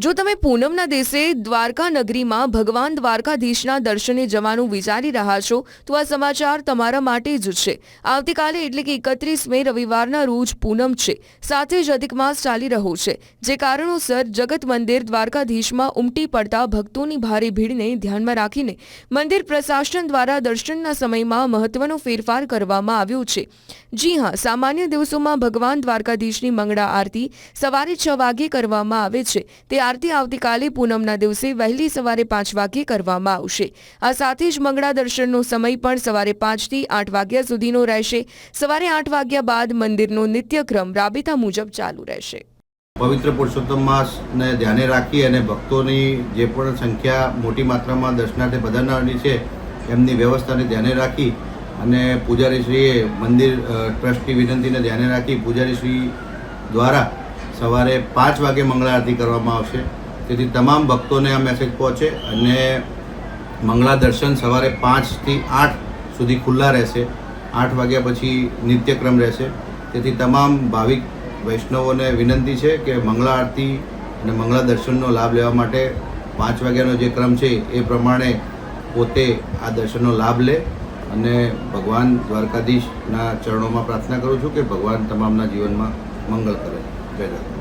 જો તમે પૂનમના દિવસે દ્વારકા નગરીમાં ભગવાન દ્વારકાધીશના દર્શને જવાનું વિચારી રહ્યા છો તો આ સમાચાર તમારા માટે જ છે। આવતીકાલે એટલે કે 31 મે રવિવારના રોજ પૂનમ છે, સાથે જ અધિક માસ ચાલી રહ્યો છે, જે કારણોસર જગત મંદિર દ્વારકાધીશમાં ઉમટી પડતા ભક્તોની ભારે ભીડને ધ્યાનમાં રાખીને મંદિર પ્રશાસન દ્વારા દર્શનના સમયમાં મહત્વનો ફેરફાર કરવામાં આવ્યો છે। જી હા, સામાન્ય દિવસોમાં ભગવાન દ્વારકાધીશની મંગળા આરતી સવારે 6 વાગે કરવામાં આવે છે, તે આરતી આવતીકાલે પૂનમના દિવસે વહેલી સવારે 5 વાગ્યે કરવામાં આવશે। આ સાથે જ મંગળા દર્શનનો સમય પણ સવારે 5 થી 8 વાગ્યા સુધીનો રહેશે। સવારે 8 વાગ્યા બાદ મંદિરનો નિત્યક્રમ રાબેતા મુજબ ચાલુ રહેશે। પવિત્ર પુરુષોત્તમ માસને ધ્યાને રાખી અને ભક્તોની જે પણ સંખ્યા મોટી માત્રામાં દર્શનાર્થે પધારનારની છે એમની વ્યવસ્થાને ધ્યાને રાખી અને પૂજારીશ્રીએ મંદિર ટ્રસ્ટની વિનંતીને ધ્યાને રાખી પૂજારીશ્રી દ્વારા સવારે 5 વાગે મંગળા આરતી કરવામાં આવશે। તેથી તમામ ભક્તોને આ મેસેજ પહોંચે અને મંગળા દર્શન સવારે 5 થી 8 સુધી ખુલ્લા રહેશે। 8 વાગ્યા પછી નિત્યક્રમ રહેશે। તેથી તમામ ભાવિક વૈષ્ણવોને વિનંતી છે કે મંગળા આરતી અને મંગળા દર્શનનો લાભ લેવા માટે 5 વાગ્યાનો જે ક્રમ છે એ પ્રમાણે પોતે આ દર્શનનો લાભ લે અને ભગવાન દ્વારકાધીશના ચરણોમાં પ્રાર્થના કરું છું કે ભગવાન તમામના જીવનમાં મંગળ કરે। જય દ્વારકા।